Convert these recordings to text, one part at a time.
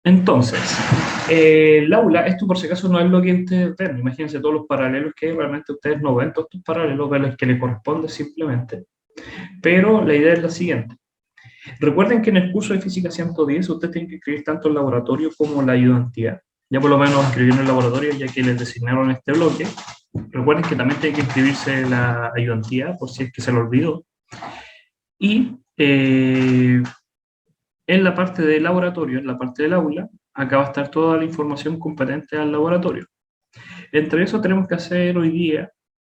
Entonces, el aula, esto por si acaso no es lo que ustedes ven, imagínense todos los paralelos que hay, realmente ustedes no ven todos estos paralelos, ven los que les corresponde simplemente. Pero la idea es la siguiente. Recuerden que en el curso de Física 110 ustedes tienen que escribir tanto el laboratorio como la ayudantía. Ya por lo menos escribieron el laboratorio ya que les designaron este bloque. Recuerden que también tiene que inscribirse la ayudantía por si es que se lo olvidó. Y en la parte del laboratorio, en la parte del aula, acá va a estar toda la información competente al laboratorio. Entre eso tenemos que hacer hoy día,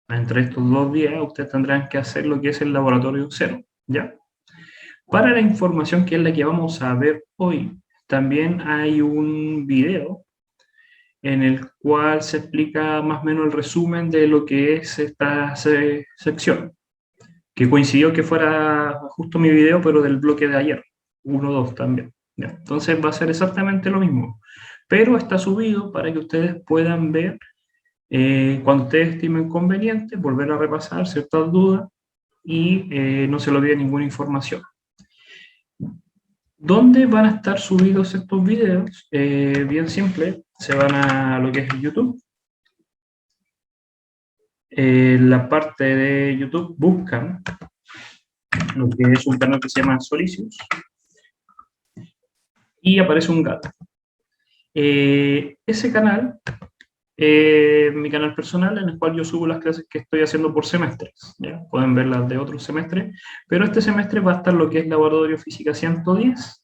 entre estos 2 días, ustedes tendrán que hacer lo que es el laboratorio cero, ¿ya? Para la información que es la que vamos a ver hoy, también hay un video en el cual se explica más o menos el resumen de lo que es esta sección, que coincidió que fuera justo mi video, pero del bloque de ayer, 1-2 también. ¿Ya? Entonces va a ser exactamente lo mismo, pero está subido para que ustedes puedan ver cuando ustedes estimen conveniente, volver a repasar ciertas dudas y no se le olvide ninguna información. ¿Dónde van a estar subidos estos videos? Bien simple, se van a lo que es YouTube. En la parte de YouTube buscan lo que es un canal que se llama Solicius y aparece un gato. Ese canal mi canal personal en el cual yo subo las clases que estoy haciendo por semestres. ¿Ya? Pueden ver las de otros semestres, pero este semestre va a estar lo que es Laboratorio Física 110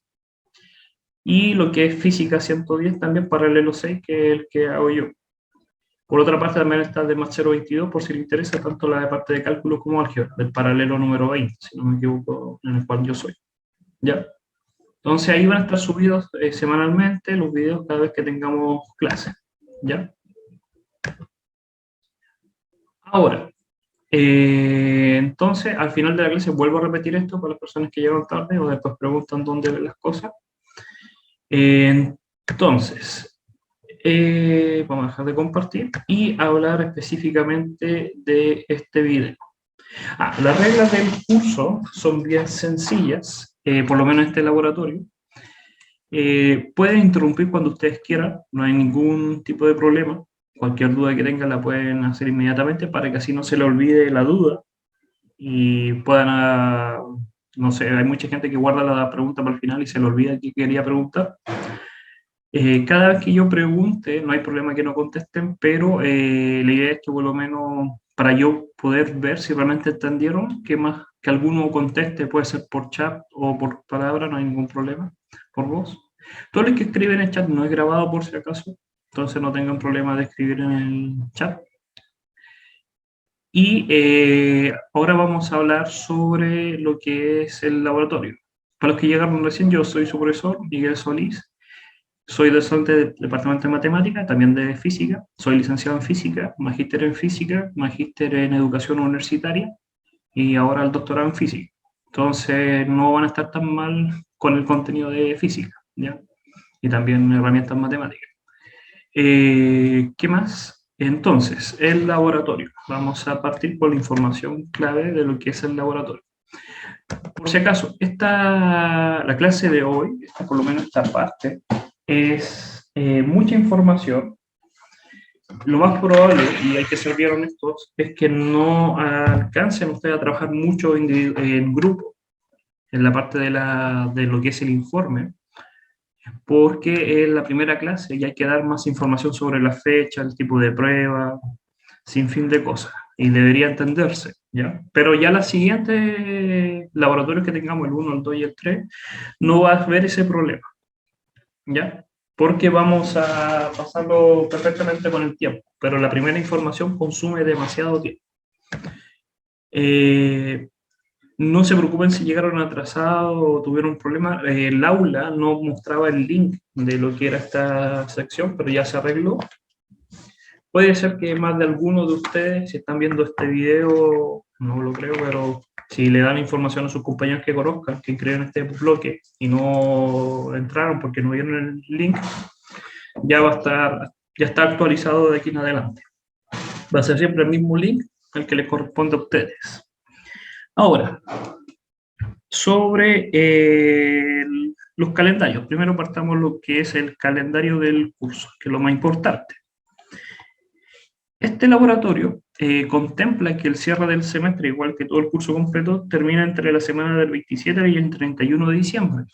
y lo que es Física 110 también paralelo 6, que es el que hago yo. Por otra parte también está de más 022, por si le interesa tanto la de parte de cálculo como álgebra, del paralelo número 20, si no me equivoco, en el cual yo soy. ¿Ya? Entonces ahí van a estar subidos semanalmente los videos cada vez que tengamos clases. ¿Ya? Ahora, entonces, al final de la clase vuelvo a repetir esto para las personas que llegan tarde o después preguntan dónde ven las cosas. Entonces, vamos a dejar de compartir y hablar específicamente de este video. Las reglas del curso son bien sencillas, por lo menos en este laboratorio. Pueden interrumpir cuando ustedes quieran, no hay ningún tipo de problema. Cualquier duda que tengan la pueden hacer inmediatamente para que así no se le olvide la duda y puedan, no sé, hay mucha gente que guarda la pregunta para el final y se le olvida que quería preguntar. Cada vez que yo pregunte, no hay problema que no contesten, pero la idea es que por lo menos para yo poder ver si realmente entendieron, que más que alguno conteste, puede ser por chat o por palabra, no hay ningún problema, por voz. Todo lo que escriben en el chat no es grabado por si acaso, entonces no tengan problema de escribir en el chat. Y ahora vamos a hablar sobre lo que es el laboratorio. Para los que llegaron recién, yo soy su profesor, Miguel Solís. Soy docente del Departamento de Matemática, también de Física. Soy licenciado en Física, magíster en Educación Universitaria y ahora el doctorado en Física. Entonces no van a estar tan mal con el contenido de Física, ¿ya? Y también herramientas matemáticas. ¿Qué más? Entonces, el laboratorio. Vamos a partir por la información clave de lo que es el laboratorio. Por si acaso, la clase de hoy, por lo menos esta parte, es mucha información. Lo más probable, y hay que ser bien honestos, es que no alcancen ustedes a trabajar mucho en grupo, en la parte de lo que es el informe, porque es la primera clase y hay que dar más información sobre la fecha, el tipo de prueba, sin fin de cosas, y debería entenderse, ¿ya? Pero ya los siguientes laboratorios que tengamos, el 1, el 2 y el 3, no va a haber ese problema, ¿ya? Porque vamos a pasarlo perfectamente con el tiempo, pero la primera información consume demasiado tiempo. No se preocupen si llegaron atrasados o tuvieron un problema. El aula no mostraba el link de lo que era esta sección, pero ya se arregló. Puede ser que más de alguno de ustedes, si están viendo este video, no lo creo, pero si le dan información a sus compañeros que conozcan, que creen este bloque y no entraron porque no vieron el link, ya está actualizado de aquí en adelante. Va a ser siempre el mismo link al que les corresponde a ustedes. Ahora, sobre Los calendarios. Primero partamos lo que es el calendario del curso, que es lo más importante. Este laboratorio contempla que el cierre del semestre, igual que todo el curso completo, termina entre la semana del 27 y el 31 de diciembre.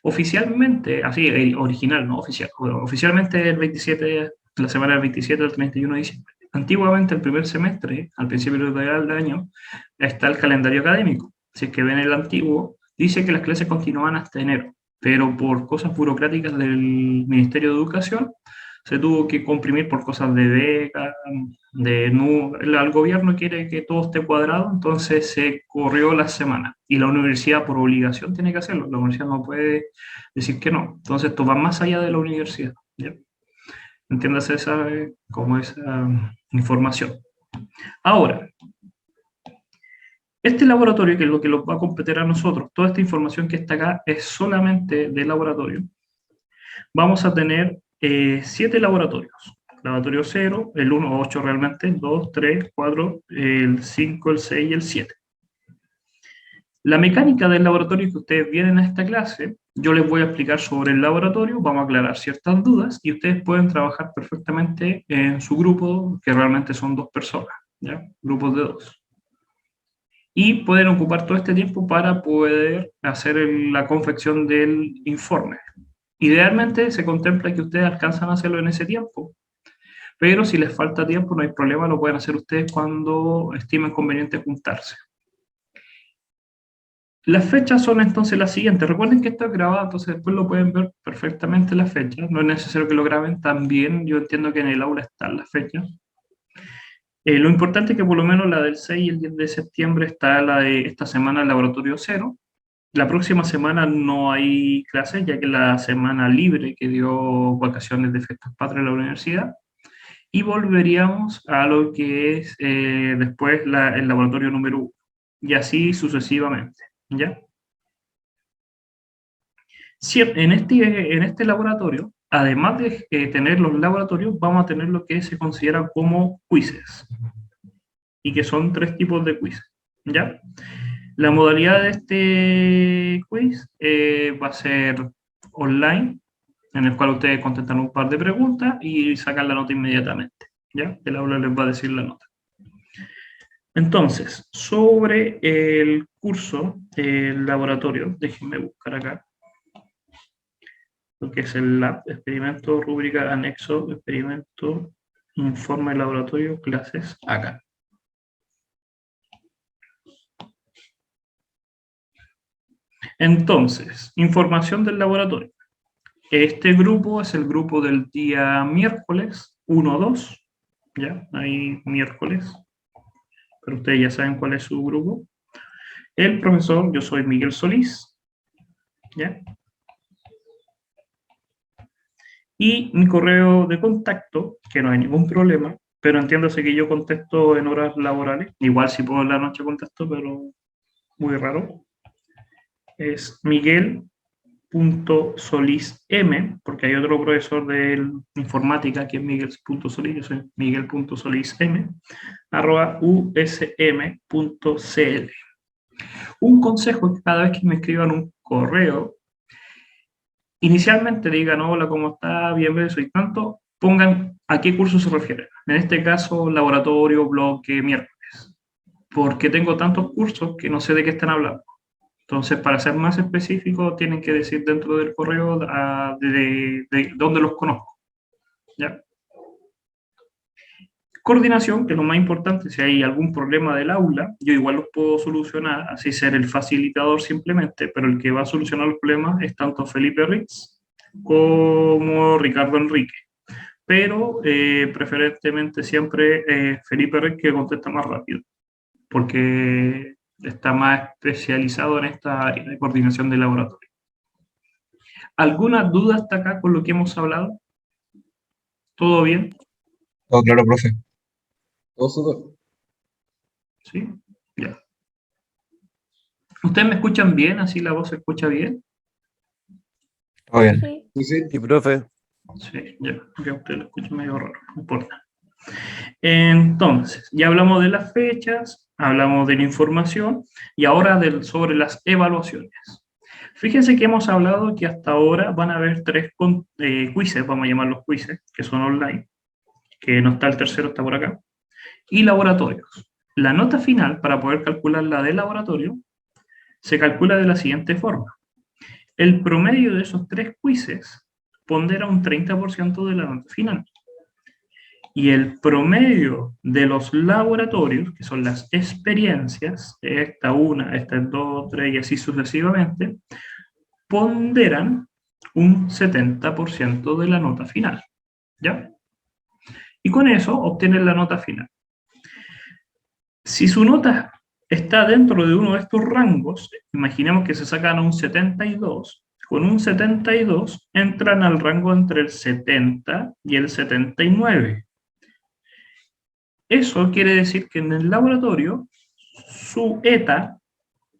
Oficialmente, así, el original, no oficial, oficialmente el 27, la semana del 27 al 31 de diciembre. Antiguamente, el primer semestre, al principio del año, está el calendario académico. Si es que ven el antiguo, dice que las clases continúan hasta enero, pero por cosas burocráticas del Ministerio de Educación, se tuvo que comprimir por cosas de becas, el gobierno quiere que todo esté cuadrado, entonces se corrió la semana. Y la universidad por obligación tiene que hacerlo, la universidad no puede decir que no. Entonces esto va más allá de la universidad, ¿ya? Entiéndase como esa información. Ahora, este laboratorio, que es lo que nos va a competir a nosotros, toda esta información que está acá es solamente de laboratorio. Vamos a tener 7 laboratorios. Laboratorio 0, el 1, 8 realmente, 2, 3, 4, el 5, el 6 y el 7. La mecánica del laboratorio que ustedes vienen a esta clase, yo les voy a explicar sobre el laboratorio, vamos a aclarar ciertas dudas y ustedes pueden trabajar perfectamente en su grupo, que realmente son 2 personas, ¿ya? Grupos de 2. Y pueden ocupar todo este tiempo para poder hacer la confección del informe. Idealmente se contempla que ustedes alcanzan a hacerlo en ese tiempo, pero si les falta tiempo no hay problema, lo pueden hacer ustedes cuando estimen conveniente juntarse. Las fechas son entonces las siguientes. Recuerden que esto es grabado, entonces después lo pueden ver perfectamente las fechas. No es necesario que lo graben también. Yo entiendo que en el aula están las fechas. Lo importante es que por lo menos la del 6 y el 10 de septiembre está la de esta semana el laboratorio 0. La próxima semana no hay clases, ya que es la semana libre que dio vacaciones de fiestas patrias en la universidad. Y volveríamos a lo que es después el laboratorio número 1. Y así sucesivamente, ¿ya? En este laboratorio, además de tener los laboratorios, vamos a tener lo que se considera como quizzes. Y que son 3 tipos de quiz, ¿ya? La modalidad de este quiz va a ser online, en el cual ustedes contestan un par de preguntas y sacan la nota inmediatamente, ¿ya? El aula les va a decir la nota. Entonces, sobre el curso, el laboratorio, déjenme buscar acá, lo que es el lab, experimento, rúbrica, anexo, experimento, informe, laboratorio, clases, acá. Entonces, información del laboratorio. Este grupo es el grupo del día miércoles 1-2, ¿ya? Ahí miércoles, pero ustedes ya saben cuál es su grupo. El profesor, yo soy Miguel Solís, ¿ya? Y mi correo de contacto, que no hay ningún problema, pero entiéndase que yo contesto en horas laborales, igual si puedo en la noche contesto, pero muy raro, es miguel.solism, porque hay otro profesor de informática que es miguel.solis, yo soy miguel.solism, @usm.cl. Un consejo es que cada vez que me escriban un correo, inicialmente digan, hola, ¿cómo está? Bienvenido, soy tanto. Pongan a qué curso se refieren. En este caso, laboratorio, bloque, miércoles. Porque tengo tantos cursos que no sé de qué están hablando. Entonces, para ser más específico, tienen que decir dentro del correo de dónde los conozco, ¿ya? Coordinación, que es lo más importante, si hay algún problema del aula, yo igual los puedo solucionar, así ser el facilitador simplemente, pero el que va a solucionar los problemas es tanto Felipe Ritz como Ricardo Enrique. Pero preferentemente siempre Felipe Ritz, que contesta más rápido, porque está más especializado en esta área de coordinación de laboratorio. ¿Alguna duda hasta acá con lo que hemos hablado? ¿Todo bien? Todo claro, profe. Todo súper. ¿Sí? Ya. ¿Ustedes me escuchan bien? ¿Así la voz se escucha bien? Todo bien. Sí. Sí, sí. Sí, profe. Sí, ya. Que usted lo escucha medio raro, no importa. Entonces, ya hablamos de las fechas, hablamos de la información y ahora sobre las evaluaciones. Fíjense que hemos hablado que hasta ahora van a haber tres quizzes, vamos a llamarlos quizzes, que son online, que no está el tercero, está por acá, y laboratorios. La nota final, para poder calcular la del laboratorio, se calcula de la siguiente forma. El promedio de esos tres quizzes pondera un 30% de la nota final. Y el promedio de los laboratorios, que son las experiencias, esta una, esta dos, tres y así sucesivamente, ponderan un 70% de la nota final. ¿Ya? Y con eso obtienen la nota final. Si su nota está dentro de uno de estos rangos, imaginemos que se sacan un 72, con un 72 entran al rango entre el 70 y el 79. Eso quiere decir que en el laboratorio su ETA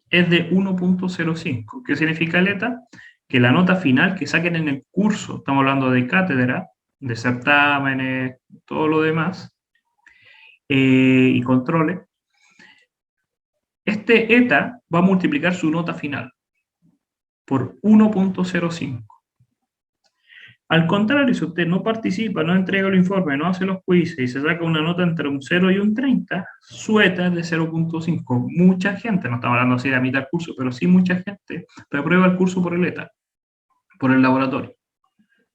es de 1.05. ¿Qué significa el ETA? Que la nota final que saquen en el curso, estamos hablando de cátedra, de certámenes, todo lo demás, y controles, este ETA va a multiplicar su nota final por 1.05. Al contrario, si usted no participa, no entrega el informe, no hace los quizzes y se saca una nota entre un 0 y un 30, su ETA es de 0.5. Mucha gente, no estamos hablando así de la mitad del curso, pero sí mucha gente reprueba el curso por el ETA, por el laboratorio.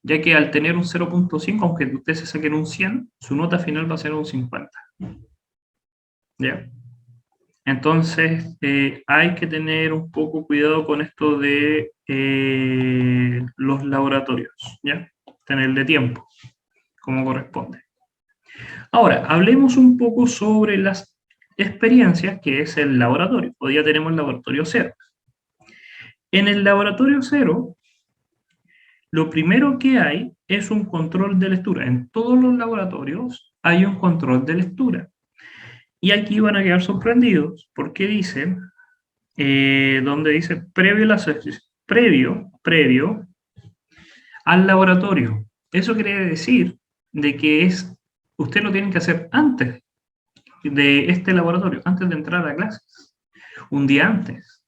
Ya que al tener un 0.5, aunque usted se saquen un 100, su nota final va a ser un 50. ¿Ya? Entonces, hay que tener un poco cuidado con esto de los laboratorios, ¿ya? Tenerle tiempo, como corresponde. Ahora, hablemos un poco sobre las experiencias, que es el laboratorio. Hoy ya tenemos el laboratorio 0. En el laboratorio 0, lo primero que hay es un control de lectura. En todos los laboratorios hay un control de lectura. Y aquí van a quedar sorprendidos porque dice, donde dice previo al laboratorio. Eso quiere decir de que usted lo tiene que hacer antes de este laboratorio, antes de entrar a clases, un día antes.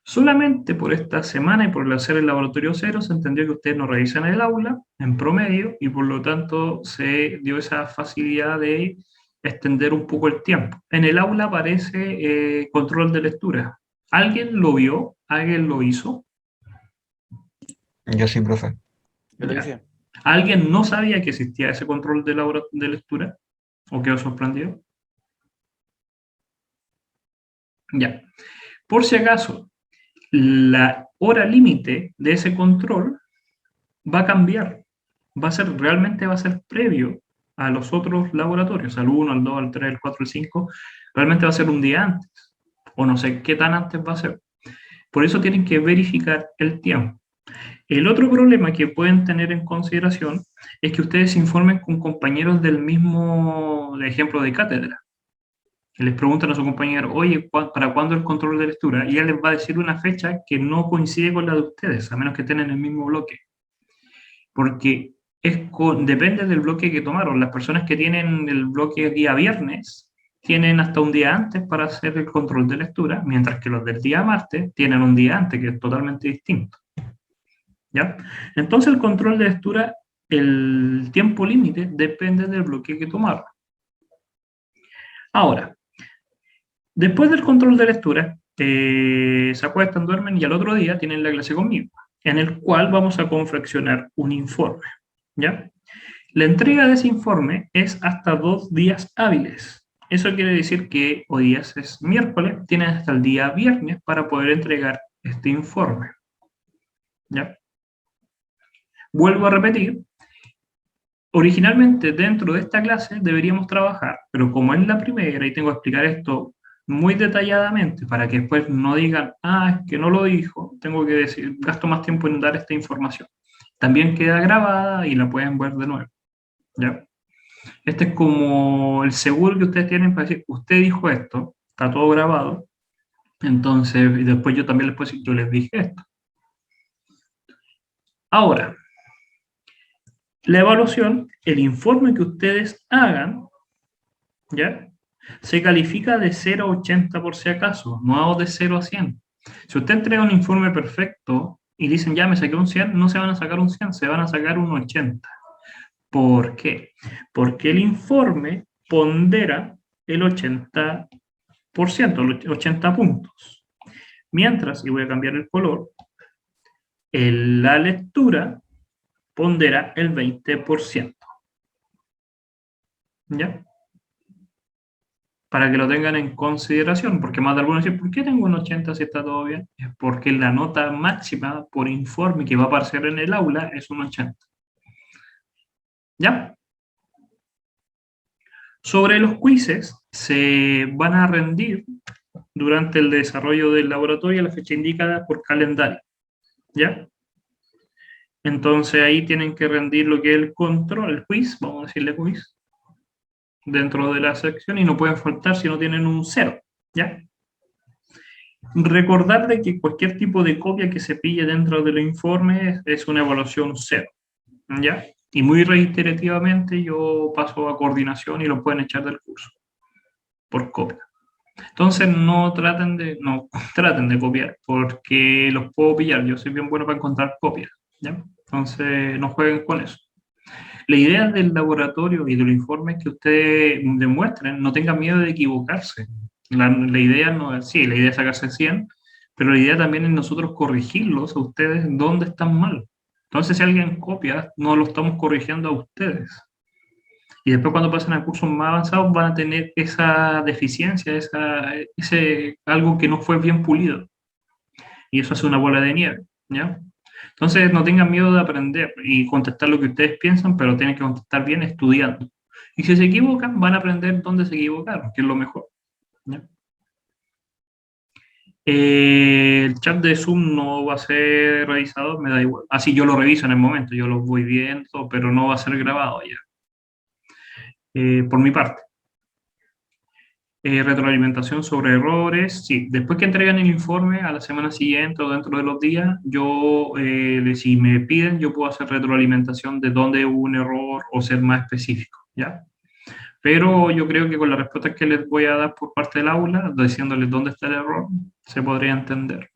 Solamente por esta semana y por hacer el laboratorio 0 se entendió que ustedes no revisan el aula en promedio y por lo tanto se dio esa facilidad de extender un poco el tiempo. En el aula aparece control de lectura. ¿Alguien lo vio? ¿Alguien lo hizo? Yo sí, profe. Yo lo Ya. hice. ¿Alguien no sabía que existía ese control de lectura? ¿O quedó sorprendido? Ya. Por si acaso, la hora límite de ese control va a cambiar. Realmente va a ser previo a los otros laboratorios, al 1, al 2, al 3, al 4, al 5. Realmente va a ser un día antes. O no sé qué tan antes va a ser. Por eso tienen que verificar el tiempo. El otro problema que pueden tener en consideración es que ustedes se informen con compañeros del mismo ejemplo de cátedra. Les preguntan a su compañero, oye, ¿para cuándo el control de lectura? Y él les va a decir una fecha que no coincide con la de ustedes, a menos que estén en el mismo bloque. Porque depende del bloque que tomaron. Las personas que tienen el bloque día viernes tienen hasta un día antes para hacer el control de lectura, mientras que los del día martes tienen un día antes, que es totalmente distinto. ¿Ya? Entonces el control de lectura, el tiempo límite, depende del bloque que tomaron. Ahora, después del control de lectura, se acuestan, duermen y al otro día tienen la clase conmigo, en el cual vamos a confeccionar un informe. ¿Ya? La entrega de ese informe es hasta 2 días hábiles. Eso quiere decir que hoy día es miércoles, tienen hasta el día viernes para poder entregar este informe. ¿Ya? Vuelvo a repetir, originalmente dentro de esta clase deberíamos trabajar, pero como es la primera y tengo que explicar esto muy detalladamente para que después no digan, es que no lo dijo, tengo que decir, gasto más tiempo en dar esta información. También queda grabada y la pueden ver de nuevo. ¿Ya? Este es como el seguro que ustedes tienen para decir, usted dijo esto, está todo grabado, entonces, y después yo también les puedo decir, yo les dije esto. Ahora, la evaluación, el informe que ustedes hagan, ¿ya? Se califica de 0 a 80 por si acaso, no de 0 a 100. Si usted entrega un informe perfecto y dicen, ya me saqué un 100, no se van a sacar un 100, se van a sacar un 80. ¿Por qué? Porque el informe pondera el 80%, los 80 puntos. Mientras, y voy a cambiar el color, la lectura pondera el 20%. ¿Ya? Para que lo tengan en consideración, porque más de algunos dicen, ¿por qué tengo un 80 si está todo bien? Es porque la nota máxima por informe que va a aparecer en el aula es un 80. ¿Ya? Sobre los quizzes, se van a rendir durante el desarrollo del laboratorio a la fecha indicada por calendario. ¿Ya? Entonces ahí tienen que rendir lo que es el control, el quiz, vamos a decirle quiz, dentro de la sección y no pueden faltar si no tienen un 0. ¿Ya? Recordar de que cualquier tipo de copia que se pille dentro del informe es una evaluación 0. ¿Ya? Y muy reiterativamente yo paso a coordinación y lo pueden echar del curso por copia. Entonces no traten de copiar porque los puedo pillar. Yo soy bien bueno para encontrar copias. ¿Ya? Entonces no jueguen con eso. La idea del laboratorio y del informe es que ustedes demuestren, no tengan miedo de equivocarse. La idea no es, sí, la idea es sacarse 100, pero la idea también es nosotros corregirlos a ustedes donde están mal. Entonces, si alguien copia, no lo estamos corrigiendo a ustedes. Y después cuando pasen a cursos más avanzados van a tener esa deficiencia, algo que no fue bien pulido. Y eso hace una bola de nieve, ¿ya? Entonces, no tengan miedo de aprender y contestar lo que ustedes piensan, pero tienen que contestar bien estudiando. Y si se equivocan, van a aprender dónde se equivocaron, que es lo mejor, ¿ya? El chat de Zoom no va a ser revisado, me da igual. Así yo lo reviso en el momento, yo lo voy viendo, pero no va a ser grabado ya. Por mi parte. Retroalimentación sobre errores, sí. Después que entregan el informe a la semana siguiente o dentro de los días, yo, si me piden, yo puedo hacer retroalimentación de dónde hubo un error o ser más específico, ¿ya? Pero yo creo que con las respuestas que les voy a dar por parte del aula, diciéndoles dónde está el error, se podría entender.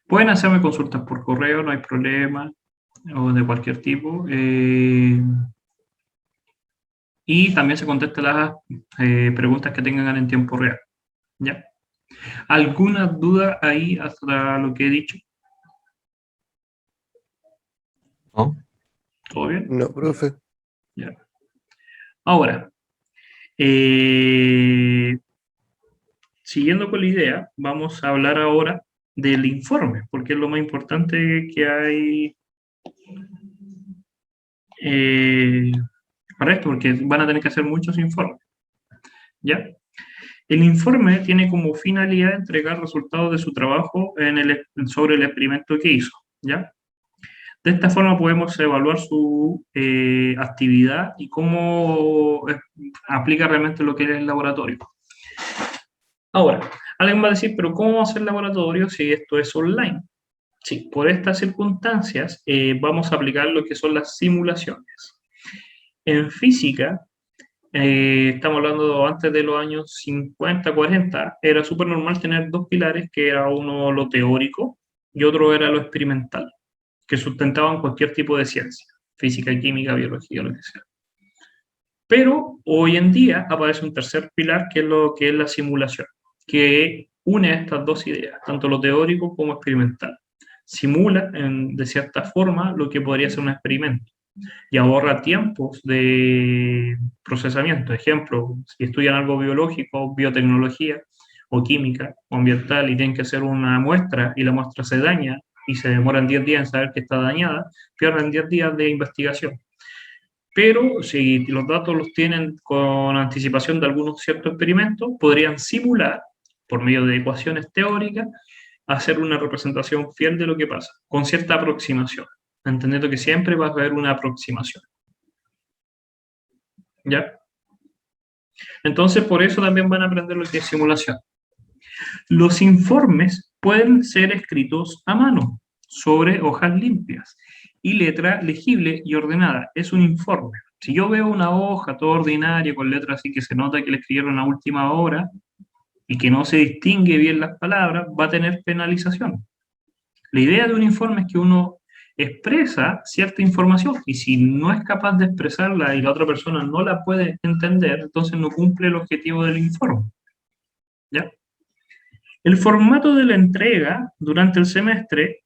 Pueden hacerme consultas por correo, no hay problema, o de cualquier tipo. Y también se contesta las preguntas que tengan en tiempo real. ¿Ya? ¿Alguna duda ahí hasta lo que he dicho? ¿No? ¿Todo bien? No, profe. Ya. Ahora, siguiendo con la idea, vamos a hablar ahora del informe, porque es lo más importante que hay para esto, porque van a tener que hacer muchos informes. ¿Ya? El informe tiene como finalidad entregar resultados de su trabajo sobre el experimento que hizo. ¿Ya? De esta forma podemos evaluar su actividad y cómo aplica realmente lo que es el laboratorio. Ahora, alguien va a decir, pero ¿cómo va a ser el laboratorio si esto es online? Sí, por estas circunstancias vamos a aplicar lo que son las simulaciones. En física, estamos hablando antes de los años 50, 40, era súper normal tener dos pilares, que era uno lo teórico y otro era lo experimental, que sustentaban cualquier tipo de ciencia, física, química, biología, lo que sea. Pero hoy en día aparece un tercer pilar, que es lo que es la simulación, que une estas dos ideas, tanto lo teórico como experimental. Simula, de cierta forma, lo que podría ser un experimento y ahorra tiempos de procesamiento. Ejemplo, si estudian algo biológico, biotecnología o química o ambiental y tienen que hacer una muestra y la muestra se daña y se demoran 10 días en saber que está dañada, pierden 10 días de investigación. Pero si los datos los tienen con anticipación de algunos ciertos experimentos, podrían simular, por medio de ecuaciones teóricas, hacer una representación fiel de lo que pasa, con cierta aproximación, entendiendo que siempre va a haber una aproximación. ¿Ya? Entonces, por eso también van a aprender lo que es simulación. Los informes pueden ser escritos a mano, sobre hojas limpias, y letra legible y ordenada. Es un informe. Si yo veo una hoja toda ordinaria, con letras así que se nota que le escribieron a última hora, y que no se distingue bien las palabras, va a tener penalización. La idea de un informe es que uno expresa cierta información y si no es capaz de expresarla y la otra persona no la puede entender, entonces no cumple el objetivo del informe. ¿Ya? El formato de la entrega durante el semestre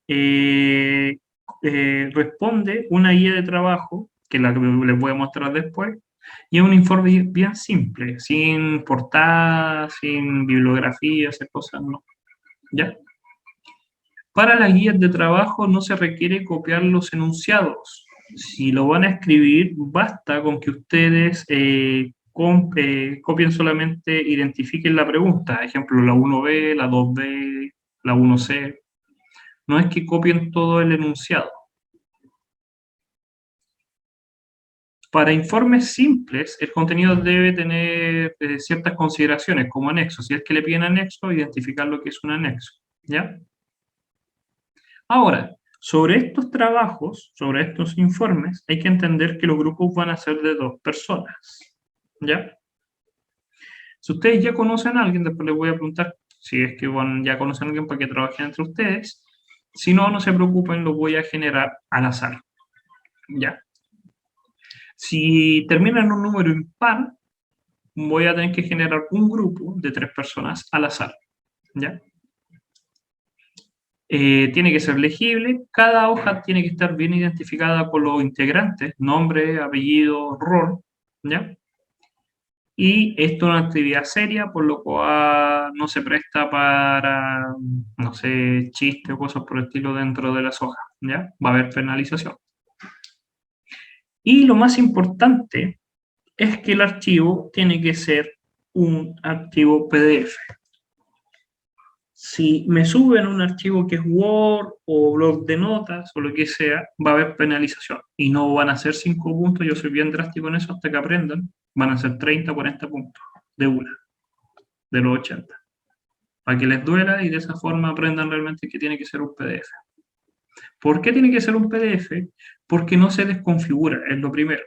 responde una guía de trabajo, que la que les voy a mostrar después, y es un informe bien simple, sin portada, sin bibliografía, esas cosas, no. ¿Ya? Para las guías de trabajo no se requiere copiar los enunciados. Si lo van a escribir, basta con que ustedes copien solamente, identifiquen la pregunta. Ejemplo, la 1B, la 2B, la 1C. No es que copien todo el enunciado. Para informes simples, el contenido debe tener ciertas consideraciones como anexo. Si es que le piden anexo, identificar lo que es un anexo. ¿Ya? Ahora, sobre estos trabajos, sobre estos informes, hay que entender que los grupos van a ser de 2 personas. ¿Ya? Si ustedes ya conocen a alguien, después les voy a preguntar si es que ya conocen a alguien para que trabajen entre ustedes. Si no, no se preocupen, lo voy a generar al azar. ¿Ya? Si terminan en un número impar, voy a tener que generar un grupo de 3 personas al azar. ¿Ya? Tiene que ser legible, cada hoja tiene que estar bien identificada con los integrantes, nombre, apellido, rol, ¿ya? Y esto es una actividad seria, por lo cual no se presta para, no sé, chistes o cosas por el estilo dentro de las hojas, ¿ya? Va a haber penalización. Y lo más importante es que el archivo tiene que ser un archivo PDF. Si me suben un archivo que es Word o blog de notas o lo que sea, va a haber penalización. Y no van a ser 5 puntos, yo soy bien drástico en eso hasta que aprendan. Van a ser 30, 40 puntos de una, de los 80. Para que les duela y de esa forma aprendan realmente que tiene que ser un PDF. ¿Por qué tiene que ser un PDF? Porque no se desconfigura, es lo primero.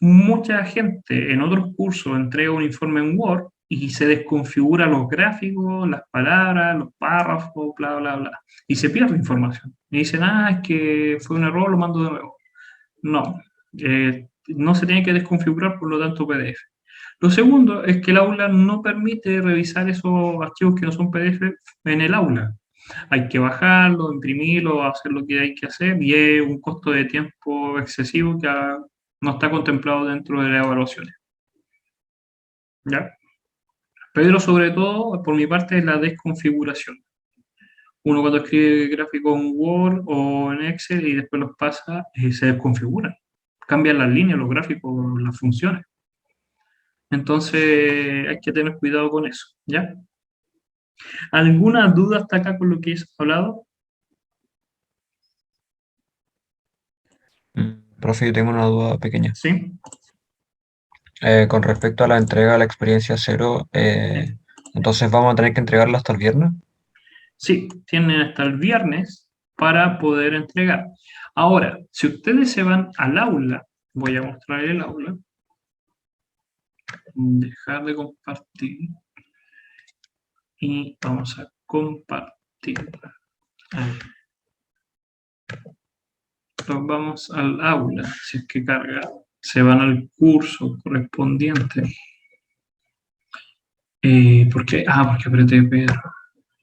Mucha gente en otros cursos entrega un informe en Word y se desconfigura los gráficos, las palabras, los párrafos, bla, bla, bla. Y se pierde información. Y dicen, es que fue un error, lo mando de nuevo. No, no se tiene que desconfigurar, por lo tanto, PDF. Lo segundo es que el aula no permite revisar esos archivos que no son PDF en el aula. Hay que bajarlo, imprimirlo, hacer lo que hay que hacer y es un costo de tiempo excesivo que no está contemplado dentro de las evaluaciones. ¿Ya? Pero sobre todo, por mi parte, es la desconfiguración. Uno cuando escribe gráficos en Word o en Excel y después los pasa, se desconfiguran. Cambian las líneas, los gráficos, las funciones. Entonces hay que tener cuidado con eso, ¿ya? ¿Alguna duda hasta acá con lo que he hablado? Profe, yo tengo una duda pequeña. ¿Sí? Con respecto a la entrega de la experiencia cero, entonces vamos a tener que entregarla hasta el viernes. Sí, tienen hasta el viernes para poder entregar. Ahora, si ustedes se van al aula, voy a mostrar el aula. Dejar de compartir. Y vamos a compartir. Nos vamos al aula, si es que carga. Se van al curso correspondiente. ¿Por qué? Porque apreté Pedro.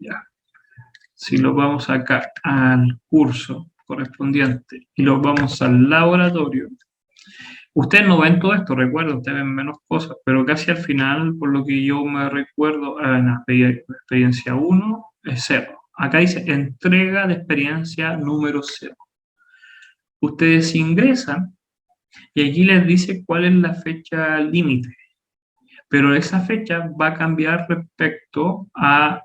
Ya. Si lo vamos acá al curso correspondiente y lo vamos al laboratorio, ustedes no ven todo esto, recuerden, ustedes ven menos cosas, pero casi al final, por lo que yo me recuerdo, en la experiencia 1 es 0. Acá dice entrega de experiencia número 0. Ustedes ingresan y aquí les dice cuál es la fecha límite, pero esa fecha va a cambiar respecto a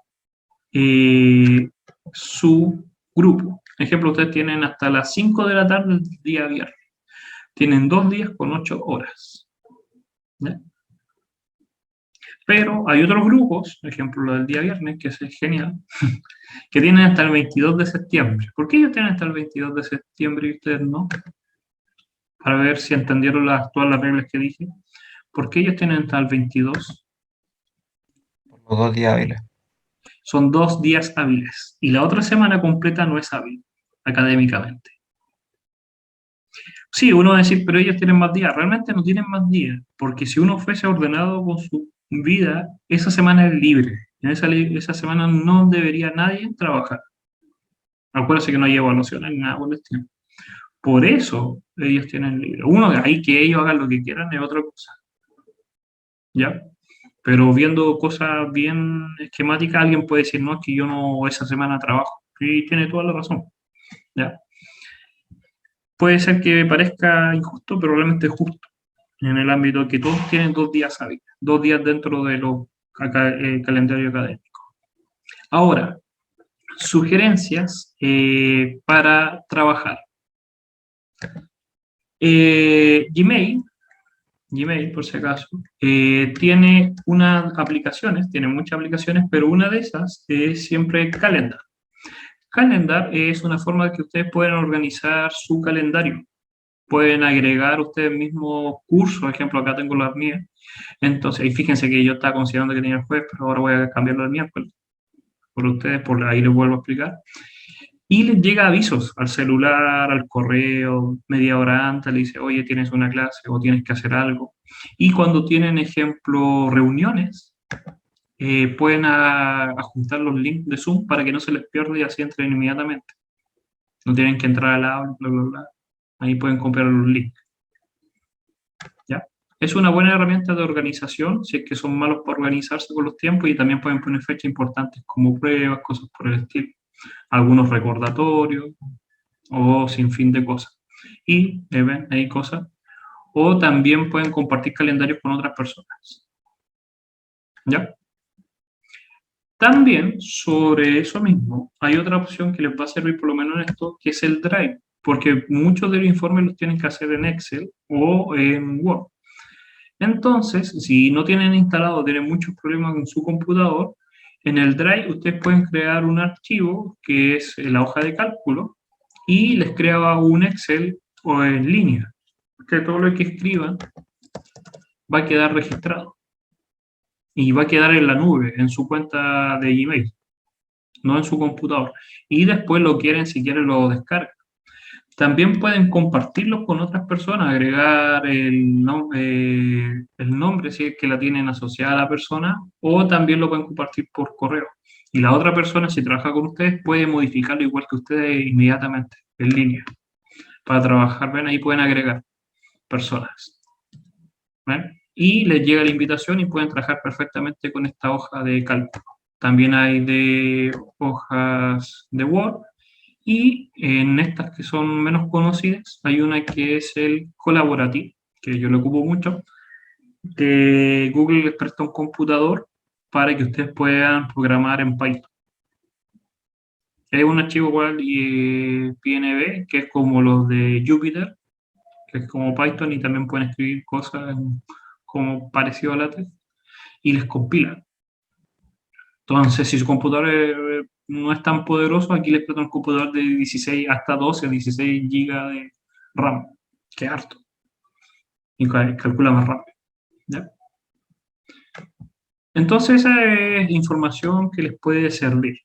su grupo. Por ejemplo, ustedes tienen hasta las 5 de la tarde del día viernes. Tienen 2 días con 8 horas. ¿Ya? Pero hay otros grupos, por ejemplo, lo del día viernes, que es genial, que tienen hasta el 22 de septiembre. ¿Por qué ellos tienen hasta el 22 de septiembre y ustedes no? Para ver si entendieron todas las reglas que dije. ¿Por qué ellos tienen hasta el 22? O 2 días hábiles. Son 2 días hábiles. Y la otra semana completa no es hábil, académicamente. Sí, uno va a decir, pero ellos tienen más días. Realmente no tienen más días, porque si uno fuese ordenado con su vida, esa semana es libre. En esa semana no debería nadie trabajar. Acuérdense que no hay evaluaciones ni nada por el estilo. Por eso ellos tienen libre. Uno, ahí que ellos hagan lo que quieran es otra cosa. ¿Ya? Pero viendo cosas bien esquemáticas, alguien puede decir, no, es que yo no esa semana trabajo. Y tiene toda la razón. ¿Ya? Puede ser que parezca injusto, pero realmente es justo. En el ámbito que todos tienen 2 días hábiles, 2 días dentro de los calendario académico. Ahora, sugerencias para trabajar. Gmail, por si acaso, tiene tiene muchas aplicaciones, pero una de esas es siempre Calendar. Calendar es una forma de que ustedes pueden organizar su calendario. Pueden agregar ustedes mismos cursos, por ejemplo, acá tengo las mías. Entonces, ahí fíjense que yo estaba considerando que tenía el jueves, pero ahora voy a cambiarlo al miércoles. Por ustedes, ahí les vuelvo a explicar. Y les llega avisos al celular, al correo, media hora antes, le dice, oye, tienes una clase o tienes que hacer algo. Y cuando tienen, ejemplo, reuniones, pueden adjuntar los links de Zoom para que no se les pierda y así entren inmediatamente. No tienen que entrar al aula, bla, bla, bla. Ahí pueden comprar los links. ¿Ya? Es una buena herramienta de organización, si es que son malos para organizarse con los tiempos, y también pueden poner fechas importantes como pruebas, cosas por el estilo. Algunos recordatorios o sin fin de cosas. Y ven, hay cosas. O también pueden compartir calendarios con otras personas. ¿Ya? También sobre eso mismo, hay otra opción que les va a servir por lo menos en esto, que es el Drive, porque muchos de los informes los tienen que hacer en Excel o en Word. Entonces, si no tienen instalado, tienen muchos problemas con su computador, en el Drive ustedes pueden crear un archivo que es la hoja de cálculo y les crea un Excel o en línea, que todo lo que escriban va a quedar registrado y va a quedar en la nube, en su cuenta de Gmail, no en su computador. Y después lo quieren, si quieren, lo descargan. También pueden compartirlos con otras personas, agregar el nombre si es que la tienen asociada a la persona, o también lo pueden compartir por correo. Y la otra persona, si trabaja con ustedes, puede modificarlo igual que ustedes inmediatamente, en línea. Para trabajar, ven, ahí pueden agregar personas. ¿Ven? Y les llega la invitación y pueden trabajar perfectamente con esta hoja de cálculo. También hay de hojas de Word. Y en estas que son menos conocidas, hay una que es el Collaborative, que yo lo ocupo mucho, que Google les presta un computador para que ustedes puedan programar en Python. Es un archivo igual PNG, que es como los de Jupyter, que es como Python, y también pueden escribir cosas como parecido a LaTeX, y les compila. Entonces, si su computador no es tan poderoso, aquí les presta un computador de 16 hasta 12 o 16 GB de RAM, que es harto. Y calcula más rápido. ¿Ya? Entonces, esa es información que les puede servir.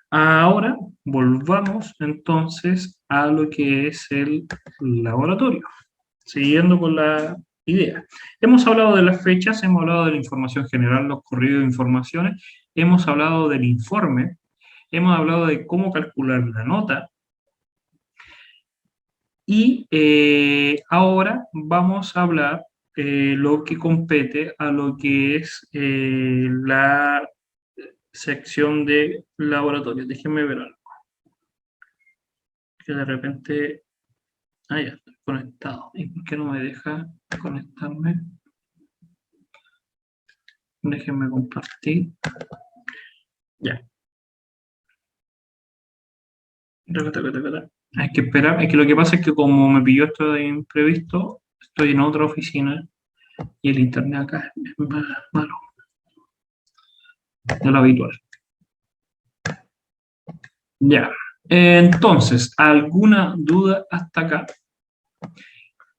Ahora, volvamos entonces a lo que es el laboratorio. Siguiendo con la idea. Hemos hablado de las fechas, hemos hablado de la información general, los corridos de informaciones, hemos hablado del informe, hemos hablado de cómo calcular la nota, y ahora vamos a hablar lo que compete a lo que es la sección de laboratorio. Déjenme ver algo. Que de repente... Ah, ya estoy conectado. ¿Y por qué no me deja conectarme? Déjenme compartir. Ya. Hay que esperar. Es que lo que pasa es que como me pilló esto de imprevisto, estoy en otra oficina y el internet acá es más malo de lo habitual. Ya. Entonces, ¿alguna duda hasta acá?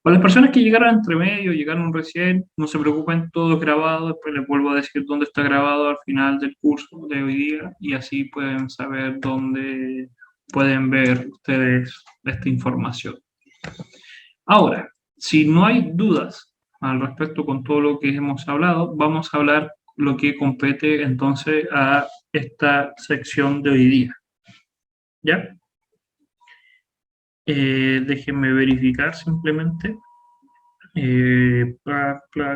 Para las personas que llegaron entre medio, llegaron recién, no se preocupen, todo es grabado, después les vuelvo a decir dónde está grabado al final del curso de hoy día y así pueden saber dónde pueden ver ustedes esta información. Ahora, si no hay dudas al respecto con todo lo que hemos hablado, vamos a hablar lo que compete entonces a esta sección de hoy día. ¿Ya? Déjenme verificar simplemente.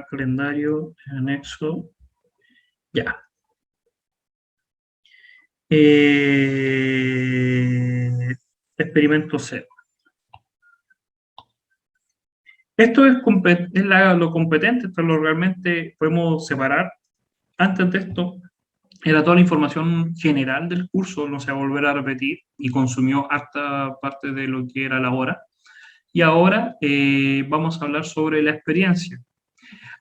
Calendario, anexo, ya. Experimento 0. Esto es lo competente, esto es lo realmente podemos separar. Antes de esto, era toda la información general del curso, no se va a volver a repetir y consumió harta parte de lo que era la hora. Y ahora vamos a hablar sobre la experiencia.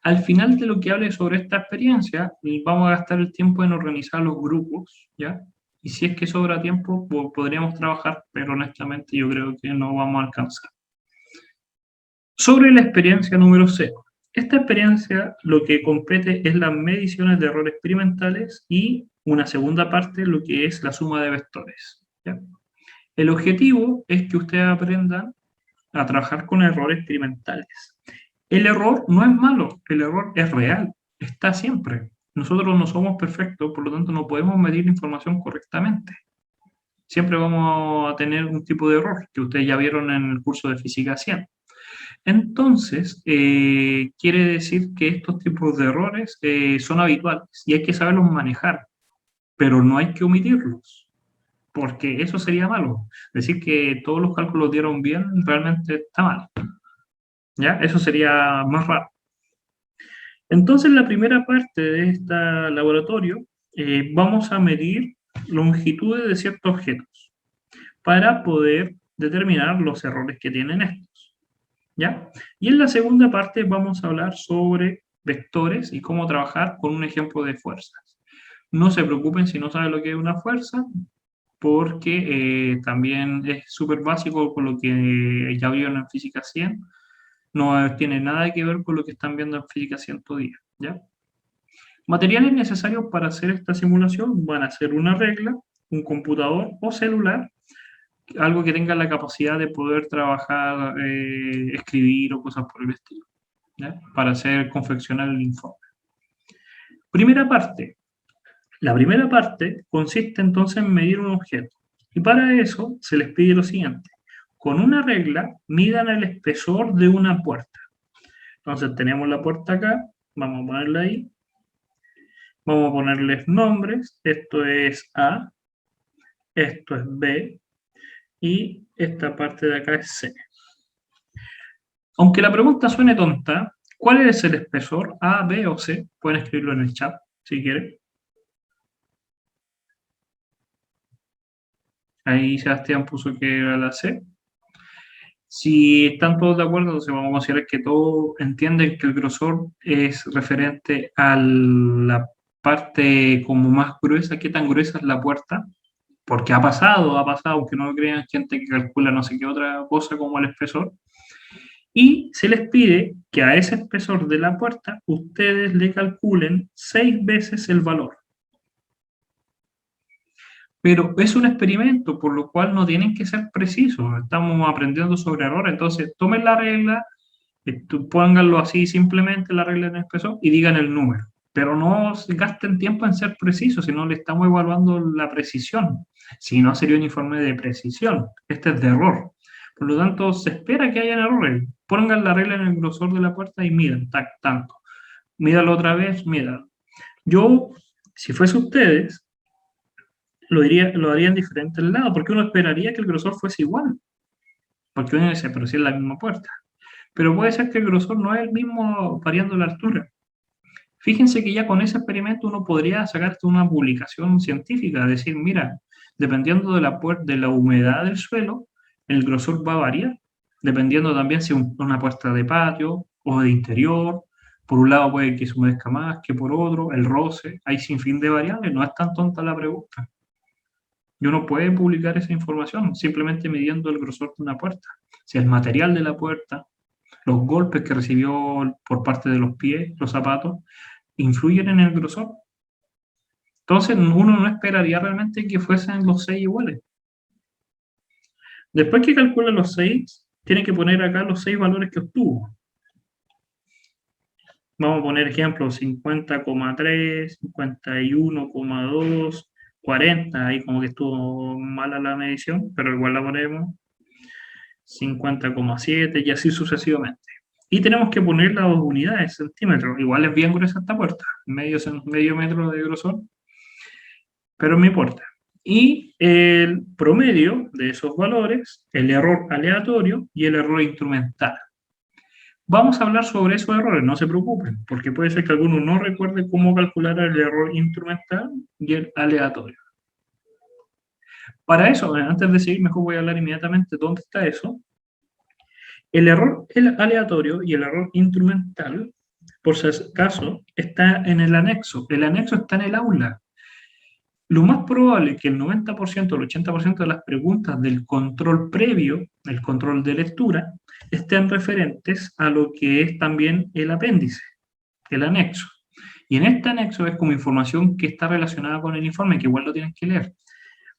Al final de lo que hable sobre esta experiencia, vamos a gastar el tiempo en organizar los grupos, ¿ya? Y si es que sobra tiempo, podríamos trabajar, pero honestamente yo creo que no vamos a alcanzar. Sobre la experiencia número 0. Esta experiencia lo que compete es las mediciones de errores experimentales y una segunda parte lo que es la suma de vectores, ¿ya? El objetivo es que ustedes aprendan a trabajar con errores experimentales. El error no es malo, el error es real, está siempre. Nosotros no somos perfectos, por lo tanto no podemos medir la información correctamente. Siempre vamos a tener un tipo de error, que ustedes ya vieron en el curso de Física 100. Entonces, quiere decir que estos tipos de errores son habituales y hay que saberlos manejar, pero no hay que omitirlos, porque eso sería malo. Decir que todos los cálculos dieron bien realmente está mal. ¿Ya? Eso sería más raro. Entonces, la primera parte de este laboratorio, vamos a medir longitudes de ciertos objetos para poder determinar los errores que tienen estos. ¿Ya? Y en la segunda parte vamos a hablar sobre vectores y cómo trabajar con un ejemplo de fuerzas. No se preocupen si no saben lo que es una fuerza, porque también es súper básico con lo que ya vieron en Física 100. No tiene nada que ver con lo que están viendo en Física 110, ¿ya? Materiales necesarios para hacer esta simulación van a ser una regla, un computador o celular, algo que tenga la capacidad de poder trabajar, escribir o cosas por el estilo, ¿ya? Para hacer confeccionar el informe. Primera parte. La primera parte consiste entonces en medir un objeto. Y para eso se les pide lo siguiente. Con una regla, midan el espesor de una puerta. Entonces tenemos la puerta acá, vamos a ponerla ahí. Vamos a ponerles nombres. Esto es A, esto es B y esta parte de acá es C. Aunque la pregunta suene tonta, ¿cuál es el espesor? ¿A, B o C? Pueden escribirlo en el chat si quieren. Ahí Sebastián puso que era la C. Si están todos de acuerdo, entonces vamos a considerar que todos entienden que el grosor es referente a la parte como más gruesa. ¿Qué tan gruesa es la puerta? Porque ha pasado, aunque no lo crean, gente que calcula no sé qué otra cosa como el espesor. Y se les pide que a ese espesor de la puerta ustedes le calculen 6 veces el valor. Pero es un experimento, por lo cual no tienen que ser precisos. Estamos aprendiendo sobre errores. Entonces, tomen la regla, pónganlo así simplemente, la regla en el espesor, y digan el número. Pero no gasten tiempo en ser precisos, si no le estamos evaluando la precisión. Si no, sería un informe de precisión. Este es de error. Por lo tanto, se espera que hayan errores. Pongan la regla en el grosor de la puerta y midan, tanto. Mídalo otra vez, mídalo. Yo, si fuese ustedes, lo haría en diferentes lados, porque uno esperaría que el grosor fuese igual. Porque uno dice, pero si es la misma puerta. Pero puede ser que el grosor no es el mismo variando la altura. Fíjense que ya con ese experimento uno podría sacarte una publicación científica, decir, mira, dependiendo de la humedad del suelo, el grosor va a variar, dependiendo también si una puerta de patio o de interior, por un lado puede que se humedezca más que por otro, el roce, hay sin fin de variables, no es tan tonta la pregunta. Y uno puede publicar esa información simplemente midiendo el grosor de una puerta, si el material de la puerta, los golpes que recibió por parte de los pies, los zapatos, influyen en el grosor. Entonces, uno no esperaría realmente que fuesen los 6 iguales. Después que calcula los 6, tiene que poner acá los 6 valores que obtuvo. Vamos a poner ejemplos: 50,3, 51,2, 40, ahí como que estuvo mala la medición, pero igual la ponemos, 50,7 y así sucesivamente. Y tenemos que poner las unidades, centímetros. Igual es bien gruesa esta puerta, medio metro de grosor, pero no importa. Y el promedio de esos valores, el error aleatorio y el error instrumental. Vamos a hablar sobre esos errores, no se preocupen, porque puede ser que alguno no recuerde cómo calcular el error instrumental y el aleatorio. Para eso, antes de seguir, mejor voy a hablar inmediatamente dónde está eso. El error aleatorio y el error instrumental, por si acaso, está en el anexo. El anexo está en el aula. Lo más probable es que el 90% o el 80% de las preguntas del control previo, el control de lectura, estén referentes a lo que es también el apéndice, el anexo. Y en este anexo es como información que está relacionada con el informe, que igual lo tienes que leer.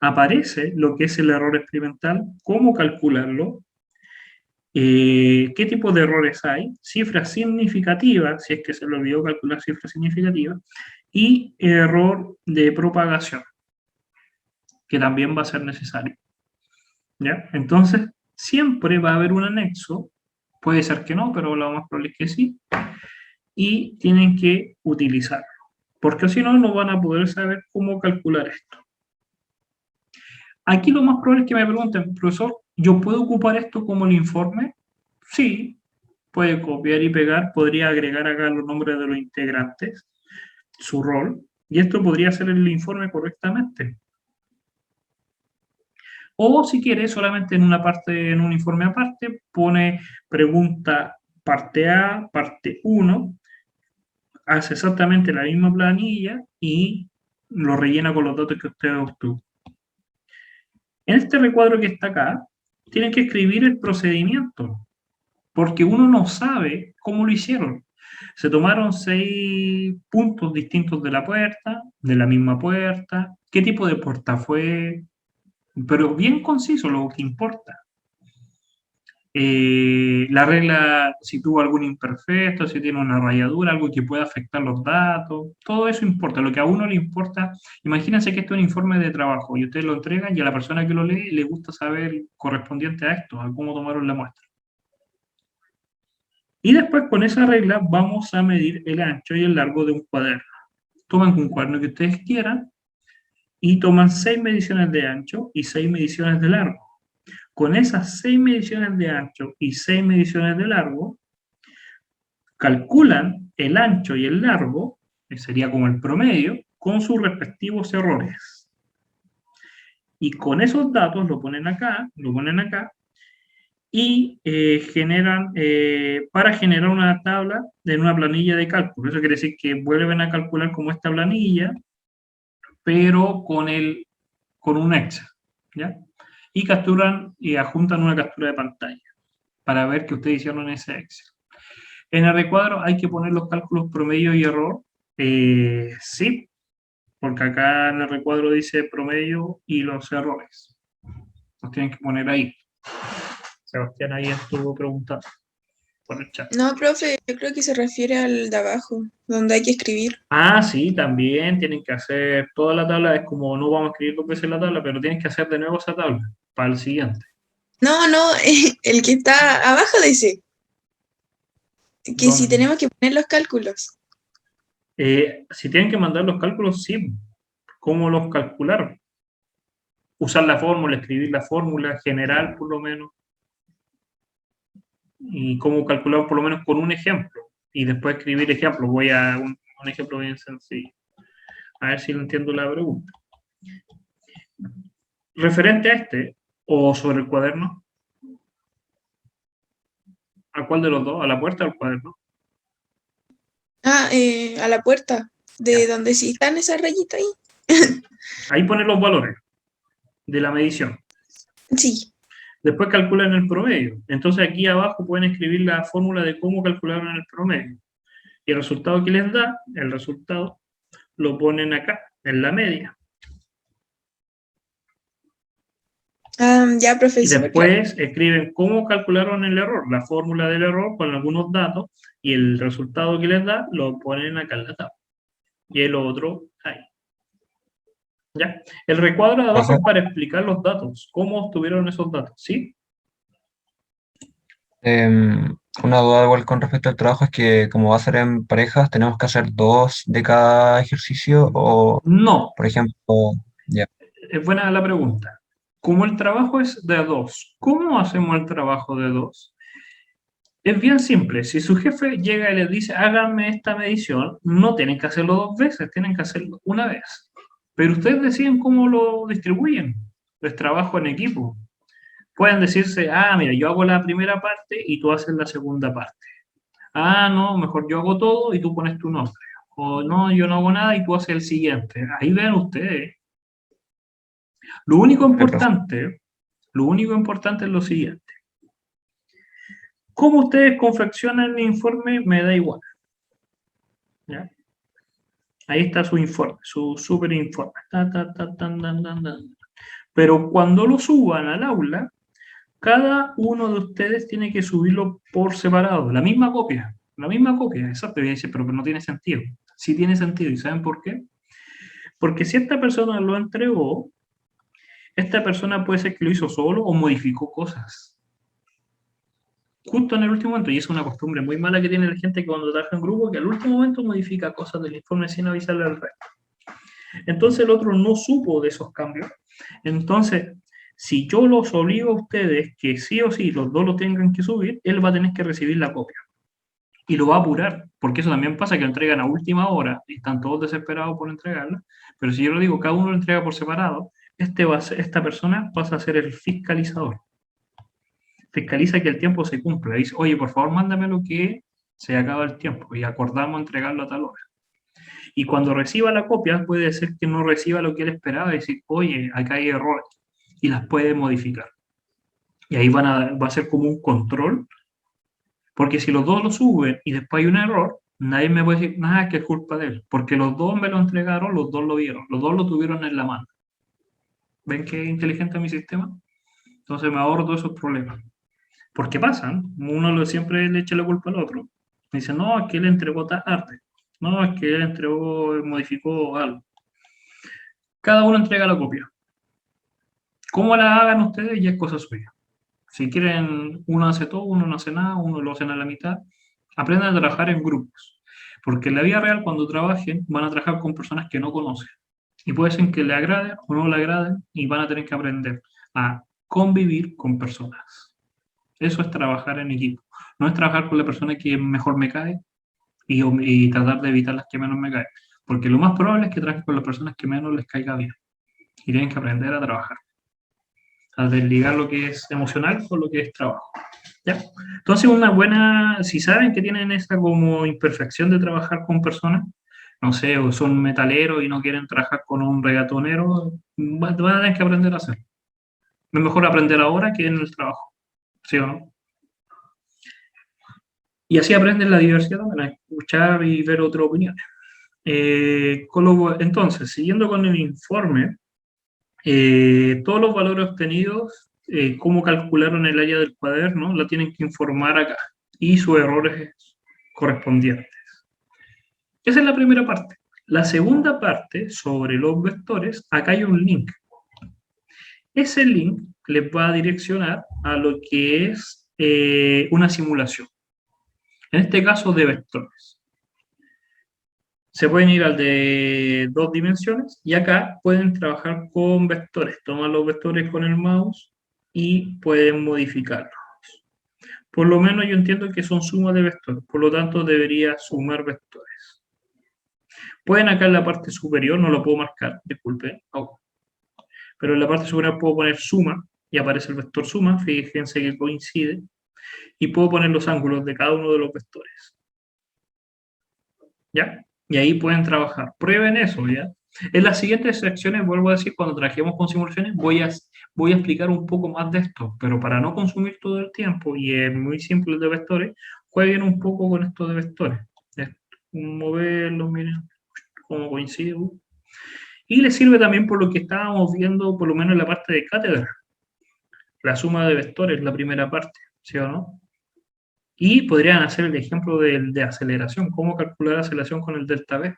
Aparece lo que es el error experimental, cómo calcularlo, qué tipo de errores hay, cifras significativas, si es que se le olvidó calcular cifras significativas, y error de propagación, que también va a ser necesario. ¿Ya? Entonces, siempre va a haber un anexo, puede ser que no, pero lo más probable es que sí, y tienen que utilizarlo, porque si no, no van a poder saber cómo calcular esto. Aquí lo más probable es que me pregunten: profesor, ¿yo puedo ocupar esto como el informe? Sí, puede copiar y pegar, podría agregar acá los nombres de los integrantes, su rol, y esto podría ser el informe correctamente. O si quiere, solamente en una parte, en un informe aparte, pone pregunta parte A, parte 1, hace exactamente la misma planilla y lo rellena con los datos que usted obtuvo. En este recuadro que está acá, tienen que escribir el procedimiento, porque uno no sabe cómo lo hicieron. Se tomaron 6 puntos distintos de la puerta, de la misma puerta, qué tipo de puerta fue, pero bien conciso lo que importa. La regla, si tuvo algún imperfecto, si tiene una rayadura, algo que pueda afectar los datos, todo eso importa. Lo que a uno le importa, imagínense que esto es un informe de trabajo y ustedes lo entregan y a la persona que lo lee le gusta saber correspondiente a esto, a cómo tomaron la muestra. Y después con esa regla vamos a medir el ancho y el largo de un cuaderno. Toman un cuaderno que ustedes quieran y toman 6 mediciones de ancho y 6 mediciones de largo. Con esas 6 mediciones de ancho y 6 mediciones de largo, calculan el ancho y el largo, que sería como el promedio, con sus respectivos errores. Y con esos datos lo ponen acá, y generan, para generar una tabla en una planilla de cálculo. Eso quiere decir que vuelven a calcular como esta planilla, pero con un Excel, ¿ya? Y capturan y adjuntan una captura de pantalla para ver que ustedes hicieron ese Excel. En el recuadro hay que poner los cálculos promedio y error. Sí, porque acá en el recuadro dice promedio y los errores. Los tienen que poner ahí. Sebastián ahí estuvo preguntando por el chat. No, profe, yo creo que se refiere al de abajo, donde hay que escribir. Ah, sí, también tienen que hacer toda la tabla. Es como no vamos a escribir 2 veces la tabla, pero tienes que hacer de nuevo esa tabla para el siguiente. No, el que está abajo dice que si ¿Dónde? tenemos que poner los cálculos. Si tienen que mandar los cálculos, sí. ¿Cómo los calcularon? Usar la fórmula, escribir la fórmula general por lo menos. Y cómo calcular por lo menos con un ejemplo. Y después escribir ejemplos. Voy a un ejemplo bien sencillo. A ver si entiendo la pregunta. Referente a este, o sobre el cuaderno, ¿a cuál de los dos? ¿A la puerta o al cuaderno? A la puerta, de donde sí están esas rayitas ahí. Ahí ponen los valores de la medición. Sí. Después calculan el promedio. Entonces aquí abajo pueden escribir la fórmula de cómo calcularon el promedio. Y el resultado que les da, el resultado, lo ponen acá, en la media. Ya, profe, Y súper claro. después escriben cómo calcularon el error, la fórmula del error con algunos datos, y el resultado que les da lo ponen acá en la tabla. Y el otro ahí. ¿Ya? El recuadro de abajo Profe, es para explicar los datos, cómo obtuvieron esos datos, ¿sí? una duda igual con respecto al trabajo es que como va a ser en parejas, tenemos que hacer dos de cada ejercicio o, No, por ejemplo, ya, es buena la pregunta. Como el trabajo es de dos, ¿cómo hacemos el trabajo de dos? Es bien simple. Si su jefe llega y les dice, háganme esta medición, no tienen que hacerlo dos veces, tienen que hacerlo una vez. Pero ustedes deciden cómo lo distribuyen. Es trabajo en equipo. Pueden decirse, ah, mira, yo hago la primera parte y tú haces la segunda parte. Ah, no, mejor yo hago todo y tú pones tu nombre. O no, yo no hago nada y tú haces el siguiente. Ahí ven ustedes. Lo único sí, profe. importante, lo único importante es lo siguiente. Cómo ustedes confeccionan el informe me da igual. ¿Ya? Ahí está su informe, su super informe. Pero cuando lo suban al aula, cada uno de ustedes tiene que subirlo por separado, la misma copia, exacto. Y dice, pero no tiene sentido. Sí tiene sentido, ¿y saben por qué? Porque si esta persona lo entregó, esta persona puede ser que lo hizo solo o modificó cosas. Justo en el último momento, y es una costumbre muy mala que tiene la gente que cuando trabaja en grupo, que al último momento modifica cosas del informe sin avisarle al resto. Entonces el otro no supo de esos cambios. Entonces, si yo los obligo a ustedes que sí o sí los dos lo tengan que subir, él va a tener que recibir la copia. Y lo va a apurar, porque eso también pasa que lo entregan a última hora y están todos desesperados por entregarla. Pero si yo lo digo, cada uno lo entrega por separado, esta persona pasa a ser el fiscalizador. Fiscaliza que el tiempo se cumpla. Dice, oye, por favor, mándame lo que se acaba el tiempo y acordamos entregarlo a tal hora. Y cuando reciba la copia, puede ser que no reciba lo que él esperaba y decir, oye, acá hay errores, y las puede modificar. Y ahí va a ser como un control, porque si los dos lo suben y después hay un error, nadie me puede decir nada que es culpa de él, porque los dos me lo entregaron, los dos lo vieron, los dos lo tuvieron en la mano. ¿Ven qué inteligente es mi sistema? Entonces me ahorro todos esos problemas. Porque pasan, uno siempre le echa la culpa al otro. Dice, no, es que él entregó arte. No, es que él entregó, modificó algo. Cada uno entrega la copia. ¿Cómo la hagan ustedes? Ya es cosa suya. Si quieren, uno hace todo, uno no hace nada, uno lo hacen a la mitad. Aprendan a trabajar en grupos. Porque en la vida real, cuando trabajen, van a trabajar con personas que no conocen. Y puede ser que le agraden o no le agraden y van a tener que aprender a convivir con personas. Eso es trabajar en equipo. No es trabajar con la persona que mejor me cae y tratar de evitar las que menos me caen. Porque lo más probable es que trabajen con las personas que menos les caiga bien. Y tienen que aprender a trabajar, a desligar lo que es emocional con lo que es trabajo. ¿Ya? Entonces, una buena, si saben que tienen esa como imperfección de trabajar con personas, no sé, o son metaleros y no quieren trabajar con un reggaetonero, van a tener que aprender a hacerlo. Es mejor aprender ahora que en el trabajo, ¿sí o no? Y así aprenden la diversidad también, a escuchar y ver otras opiniones. Entonces, siguiendo con el informe, todos los valores obtenidos, cómo calcularon el área del cuaderno, la tienen que informar acá y sus errores correspondientes. Esa es la primera parte. La segunda parte, sobre los vectores, acá hay un link. Ese link les va a direccionar a lo que es una simulación. En este caso, de vectores. Se pueden ir al de 2 dimensiones y acá pueden trabajar con vectores. Toman los vectores con el mouse y pueden modificarlos. Por lo menos yo entiendo que son sumas de vectores, por lo tanto debería sumar vectores. Pueden acá en la parte superior, no lo puedo marcar, disculpen, pero en la parte superior puedo poner suma y aparece el vector suma, fíjense que coincide, y puedo poner los ángulos de cada uno de los vectores. ¿Ya? Y ahí pueden trabajar. Prueben eso, ¿ya? En las siguientes secciones, vuelvo a decir, cuando trabajemos con simulaciones, voy a explicar un poco más de esto, pero para no consumir todo el tiempo, y es muy simple de vectores, jueguen un poco con esto de vectores. Es moverlos, miren cómo coincide. Y les sirve también por lo que estábamos viendo, por lo menos en la parte de cátedra. La suma de vectores, la primera parte, ¿sí o no? Y podrían hacer el ejemplo de aceleración, cómo calcular aceleración con el delta V,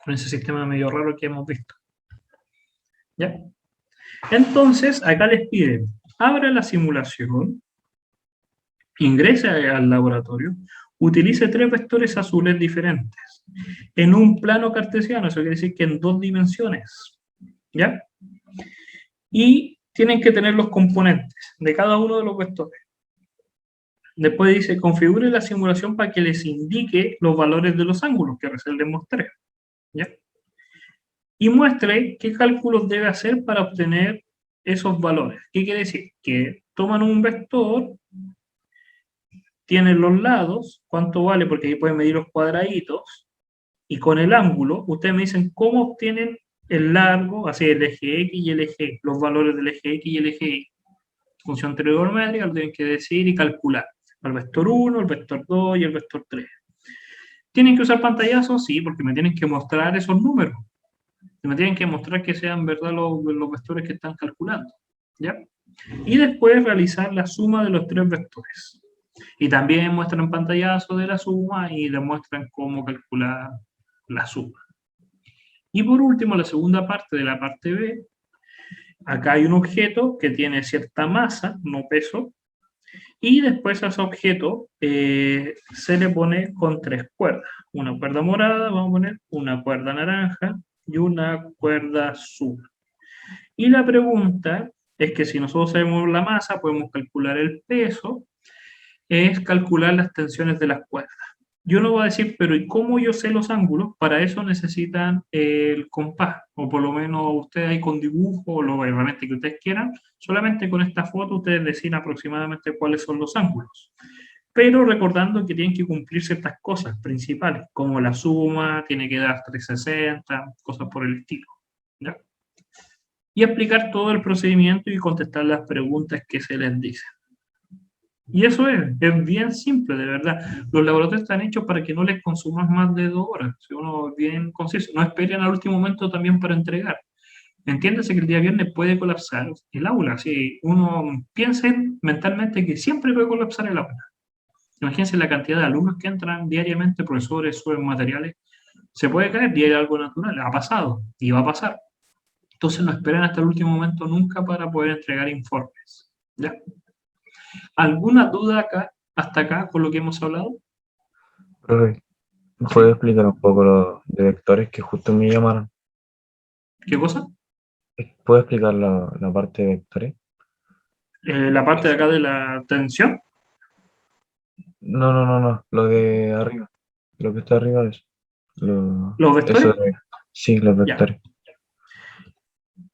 con ese sistema medio raro que hemos visto. ¿Ya? Entonces, acá les piden, abra la simulación, ingrese al laboratorio, utilice 3 vectores azules diferentes, en un plano cartesiano, eso quiere decir que en 2 dimensiones, ¿ya? Y tienen que tener los componentes de cada uno de los vectores. Después dice, configure la simulación para que les indique los valores de los ángulos, que recién les mostré, ¿ya? Y muestre qué cálculos debe hacer para obtener esos valores. ¿Qué quiere decir? Que toman un vector, tienen los lados, cuánto vale, porque ahí pueden medir los cuadraditos, y con el ángulo, ustedes me dicen cómo obtienen el largo, así el eje X y el eje Y, los valores del eje X y el eje Y. Función trigonométrica, lo tienen que decir y calcular. El vector 1, el vector 2 y el vector 3. ¿Tienen que usar pantallazos? Sí, porque me tienen que mostrar esos números. Me tienen que mostrar que sean verdad los vectores que están calculando, ¿ya? Y después realizar la suma de los 3 vectores. Y también muestran pantallazo de la suma y demuestran cómo calcular la suma. Y por último, la segunda parte de la parte B, acá hay un objeto que tiene cierta masa, no peso, y después a ese objeto se le pone con 3 cuerdas. Una cuerda morada, vamos a poner una cuerda naranja, y una cuerda azul. Y la pregunta es que si nosotros sabemos la masa, podemos calcular el peso, es calcular las tensiones de las cuerdas. Yo no voy a decir, pero ¿y cómo yo sé los ángulos? Para eso necesitan el compás, o por lo menos ustedes ahí con dibujo, o lo realmente que ustedes quieran, solamente con esta foto ustedes deciden aproximadamente cuáles son los ángulos. Pero recordando que tienen que cumplir ciertas cosas principales, como la suma, tiene que dar 360, cosas por el estilo, ¿ya? Y explicar todo el procedimiento y contestar las preguntas que se les dicen. Y eso es bien simple, de verdad. Los laboratorios están hechos para que no les consumas más de 2 horas, si uno es bien conciso. No esperen al último momento también para entregar. Entiéndase que el día viernes puede colapsar el aula. Si uno piensa mentalmente que siempre puede colapsar el aula. Imagínense la cantidad de alumnos que entran diariamente, profesores, suben materiales. Se puede caer y hay algo natural. Ha pasado y va a pasar. Entonces no esperen hasta el último momento nunca para poder entregar informes. ¿Ya? ¿Alguna duda acá, hasta acá, con lo que hemos hablado? Profe, ¿me puede explicar un poco lo de vectores que justo me llamaron? ¿Qué cosa? ¿Puede explicar la parte de vectores? La parte de acá de la tensión. No, lo de arriba. Lo que está arriba es. ¿Los vectores? Eso sí, los Ya. vectores.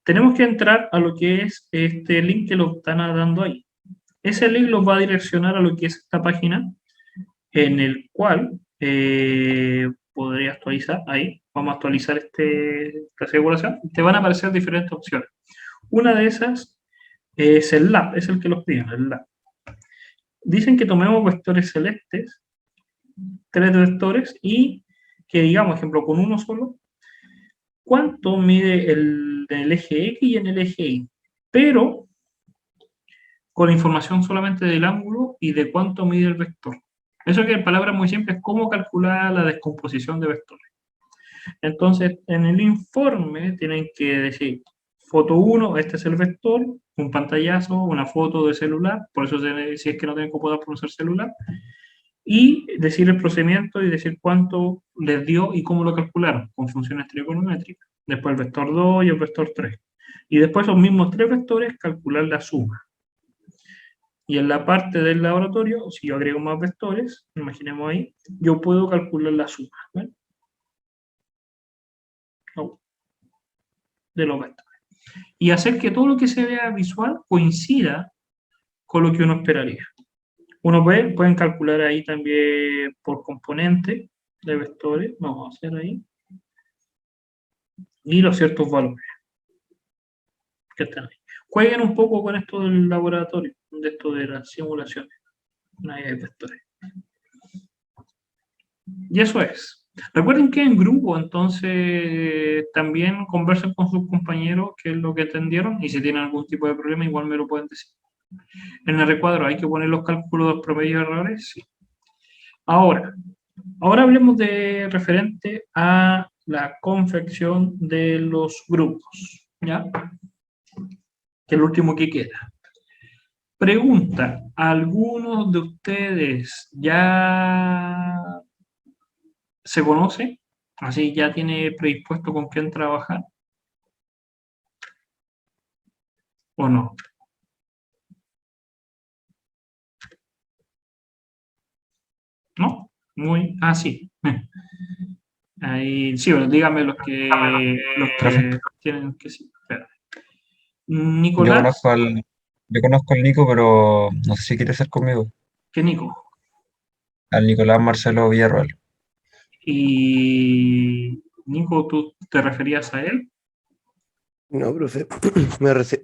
Tenemos que entrar a lo que es este link que lo están dando ahí. Ese link los va a direccionar a lo que es esta página, en el cual podría actualizar, ahí, vamos a actualizar esta configuración. Te van a aparecer diferentes opciones. Una de esas es el lab, es el que los piden, el lab. Dicen que tomemos vectores celestes, 3 vectores, y que digamos, ejemplo, con uno solo, cuánto mide el eje X y en el eje Y, pero con la información solamente del ángulo y de cuánto mide el vector. Eso que en palabras muy simples es cómo calcular la descomposición de vectores. Entonces, en el informe tienen que decir, foto 1, este es el vector, un pantallazo, una foto de celular, por eso si es que no tienen computador, por usar celular, y decir el procedimiento y decir cuánto les dio y cómo lo calcularon, con funciones trigonométricas. Después el vector 2 y el vector 3. Y después los mismos 3 vectores, calcular la suma. Y en la parte del laboratorio, si yo agrego más vectores, imaginemos ahí, yo puedo calcular la suma, ¿ven? De los vectores. Y hacer que todo lo que se vea visual coincida con lo que uno esperaría. Pueden calcular ahí también por componente de vectores. Vamos a hacer ahí. y los ciertos valores que están ahí. Jueguen un poco con esto del laboratorio, de esto de las simulaciones. Ahí hay vectores. Y eso es. Recuerden que en grupo, entonces también conversen con sus compañeros qué es lo que entendieron y si tienen algún tipo de problema igual me lo pueden decir. En el recuadro hay que poner los cálculos de promedio de errores, sí. Ahora hablemos de referente a la confección de los grupos, ¿ya? Que es el último que queda. Pregunta, ¿algunos de ustedes ya se conoce? Así ya tiene predispuesto con quién trabajar o no. ¿No? Muy, sí. Ahí, sí, bueno, dígame los Profe, que tienen que sí. Espera. yo Nicolás, conozco al, yo conozco al Nico, pero no sé si quiere ser conmigo. ¿qué Nico? Al Nicolás Marcelo Villarroel. Y Nico, ¿tú te referías a él? No, profe,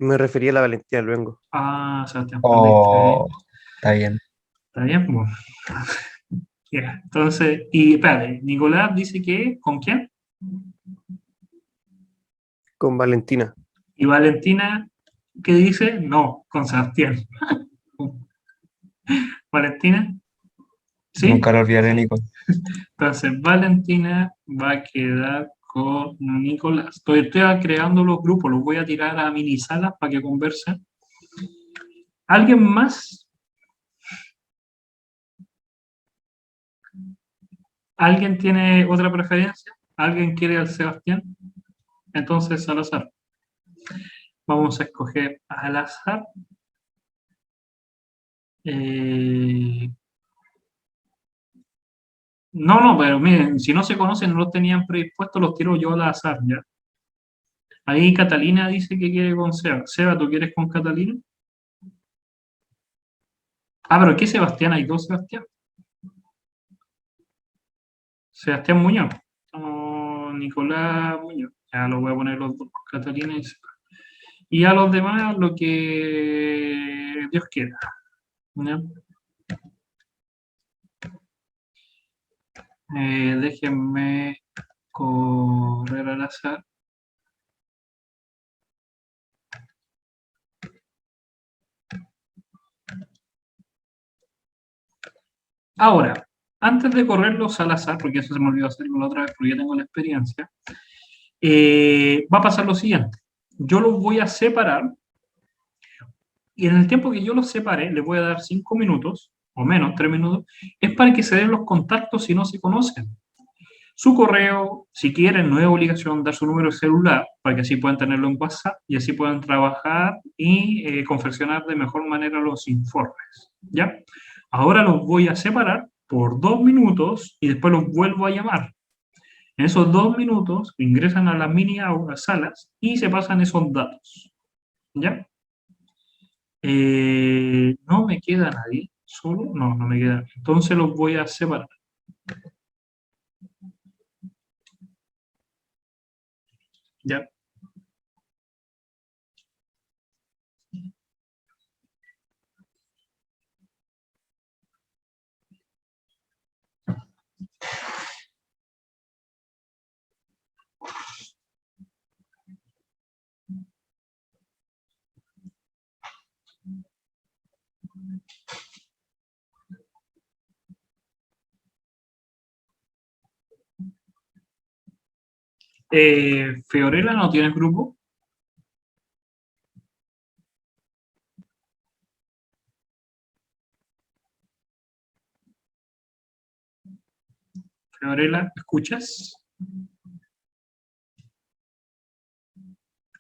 me refería a la Valentía Luengo. Sebastián, perdiste ahí. Oh, está bien. ¿Está bien? Bueno, ya. Entonces, y espérate, Nicolás dice que, ¿con quién? Con Valentina. Y Valentina, ¿qué dice? No, con Sebastián. Valentina, Nunca ¿sí? lo olvidaré, Nico. Entonces, Valentina va a quedar con Nicolás. Estoy creando los grupos, los voy a tirar a mini salas para que conversen. ¿Alguien más? ¿Alguien tiene otra preferencia? ¿Alguien quiere al Sebastián? Entonces, al azar. Vamos a escoger al azar. Eh, no, pero miren, si no se conocen, no los tenían predispuestos, los tiro yo al azar, ¿ya? Ahí Catalina dice que quiere con Seba. Seba, ¿tú quieres con Catalina? Pero ¿qué Sebastián? Hay dos Sebastián. Sebastián Muñoz. Nicolás Muñoz. Ya lo voy a poner los dos, Catalina y Seba. Y a los demás lo que Dios quiera. ¿Ya? Déjenme correr al azar. Ahora, antes de correrlos al azar, porque eso se me olvidó hacerlo la otra vez, porque ya tengo la experiencia, va a pasar lo siguiente. Yo los voy a separar y en el tiempo que yo los separe, les voy a dar 5 minutos, o menos, 3 minutos, es para que se den los contactos si no se conocen. Su correo, si quieren, no es obligación dar su número de celular, para que así puedan tenerlo en WhatsApp y así puedan trabajar y confeccionar de mejor manera los informes. ¿Ya? Ahora los voy a separar por 2 minutos y después los vuelvo a llamar. En esos 2 minutos ingresan a las mini salas y se pasan esos datos. ¿Ya? No me queda nadie. ¿Solo? No, no me queda. Entonces los voy a separar. ¿Ya? Fiorella no tiene grupo. Fiorella, ¿escuchas?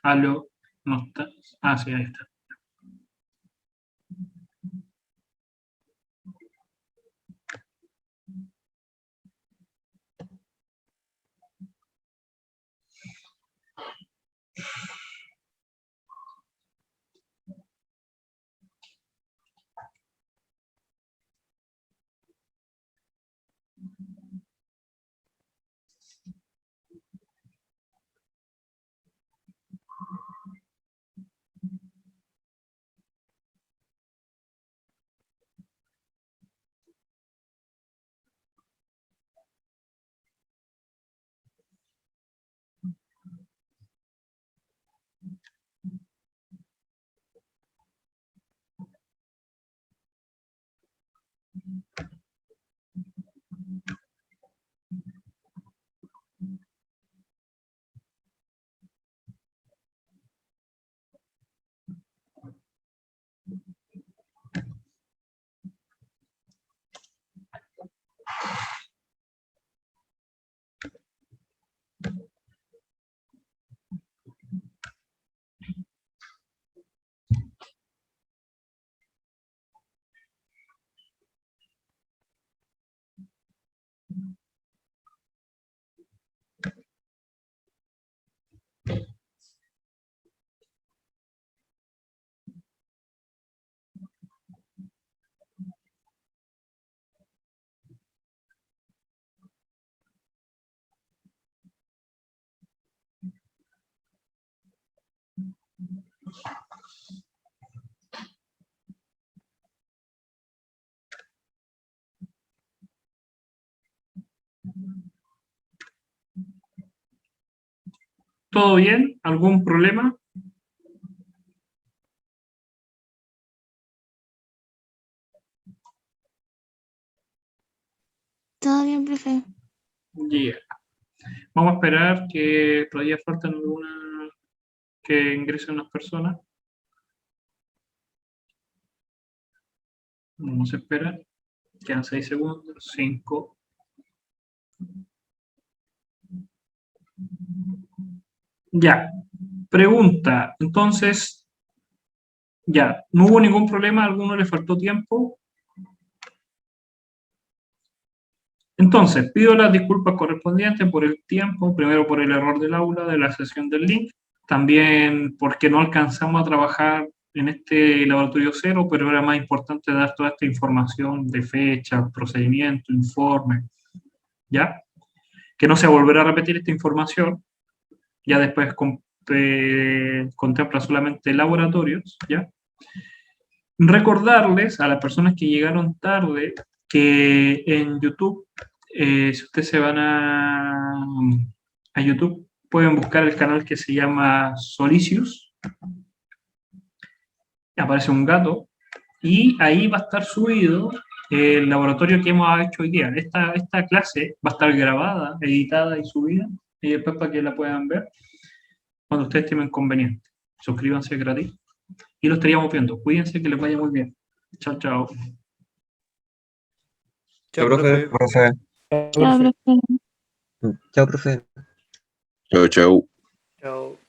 Aló, no está. Sí, ahí está. ¿Todo bien? ¿Algún problema? Todo bien, profe. Yeah. Vamos a esperar que todavía faltan algunas que ingresen unas personas. Vamos a esperar. Quedan 6 segundos. 5. Ya. Pregunta. Entonces, ya. ¿No hubo ningún problema? ¿A alguno le faltó tiempo? Entonces, pido las disculpas correspondientes por el tiempo, primero por el error del aula, de la sesión del link, también porque no alcanzamos a trabajar en este laboratorio cero, pero era más importante dar toda esta información de fecha, procedimiento, informe, ¿ya? Que no se volverá a repetir esta información, ya después contempla solamente laboratorios, ¿ya? Recordarles a las personas que llegaron tarde que en YouTube, si ustedes se van a YouTube, pueden buscar el canal que se llama Solicius. Aparece un gato y ahí va a estar subido el laboratorio que hemos hecho hoy día. Esta clase va a estar grabada, editada y subida, y después para que la puedan ver cuando ustedes tengan conveniente. Suscríbanse gratis y lo estaríamos viendo. Cuídense, que les vaya muy bien. Chao, chao. Chao, profe. profe. Profe. Chao, Chao, profe. profe. Chao, profe. Chau, chau. Chao.